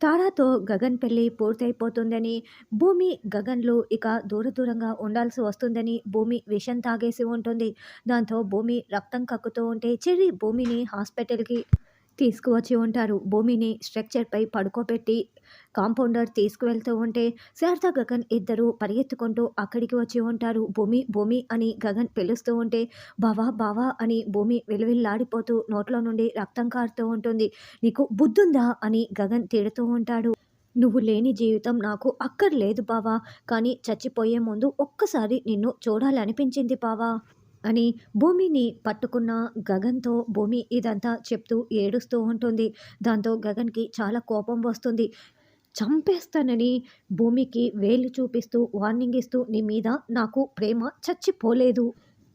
తారాతో గగన్ పెళ్లి పూర్తయిపోతుందని, భూమి, గగన్‌లు ఇక దూరంగా ఉండాల్సి వస్తుందని భూమి విషం తాగేసి ఉంటుంది. దాంతో భూమి రక్తం కక్కుతూ ఉంటే చెర్రీ భూమిని హాస్పిటల్‌కి తీసుకువచ్చి ఉంటారు. భూమిని స్ట్రెక్చర్‌పై పడుకోబెట్టి కాంపౌండర్ తీసుకువెళ్తూ ఉంటే శారద, గగన్ ఇద్దరూ పరిగెత్తుకుంటూ అక్కడికి వచ్చి ఉంటారు. భూమి, భూమి అని గగన్ పిలుస్తూ ఉంటే బావా, బావా అని భూమి విలవిల్లాడిపోతూ నోట్లో నుండి రక్తం కారుతూ ఉంటుంది. నీకు బుద్ధుందా అని గగన్ తిడుతూ ఉంటాడు. నువ్వు లేని జీవితం నాకు అక్కర్లేదు బావా! కానీ చచ్చిపోయే ముందు ఒక్కసారి నిన్ను చూడాలనిపించింది బావా! అని భూమిని పట్టుకున్న గగన్‌తో భూమి ఇదంతా చెప్తూ ఏడుస్తూ ఉంటుంది. దాంతో గగన్‌కి చాలా కోపం వస్తుంది. చంపేస్తానని భూమికి వేలు చూపిస్తూ వార్నింగ్ ఇస్తూ నీ మీద నాకు ప్రేమ చచ్చిపోలేదు.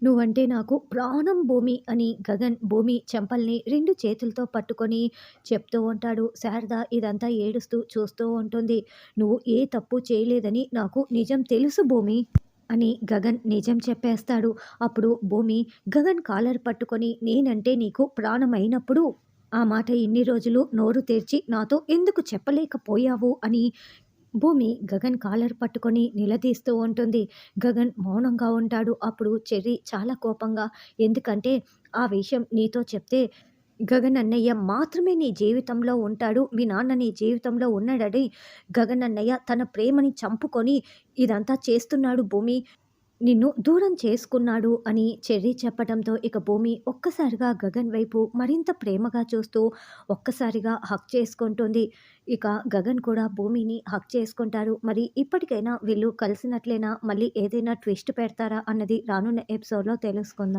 నువ్వంటే నాకు ప్రాణం భూమి అని గగన్ భూమి చెంపల్ని 2 చేతులతో పట్టుకొని చెప్తూ ఉంటాడు. శారద ఇదంతా ఏడుస్తూ చూస్తూ ఉంటుంది. నువ్వు ఏ తప్పు చేయలేదని నాకు నిజం తెలుసు భూమి అని గగన్ నిజం చెప్పేస్తాడు. అప్పుడు భూమి గగన్ కాలర్ పట్టుకొని నేనంటే నీకు ప్రాణమైనప్పుడు ఆ మాట ఇన్ని రోజులు నోరు తెరిచి నాతో ఎందుకు చెప్పలేకపోయావు అని భూమి గగన్ కాలర్ పట్టుకొని నిలదీస్తూ ఉంటుంది. గగన్ మౌనంగా ఉంటాడు. అప్పుడు చెర్రీ చాలా కోపంగా ఎందుకంటే ఆ విషయం నీతో చెప్తే గగన్ అన్నయ్య మాత్రమే నీ జీవితంలో ఉంటాడు. మీ నాన్న నీ జీవితంలో ఉన్నాడని గగన్ అన్నయ్య తన ప్రేమని చంపుకొని ఇదంతా చేస్తున్నాడు భూమి. నిన్ను దూరం చేసుకున్నాడు అని చెర్రీ చెప్పడంతో ఇక భూమి ఒక్కసారిగా గగన్ వైపు మరింత ప్రేమగా చూస్తూ ఒక్కసారిగా హగ్ చేసుకుంటుంది. ఇక గగన్ కూడా భూమిని హగ్ చేసుకుంటారు. మరి ఇప్పటికైనా వీళ్ళు కలిసినట్లేనా? మళ్ళీ ఏదైనా ట్విస్ట్ పెడతారా అన్నది రానున్న ఎపిసోడ్‌లో తెలుసుకుందాం.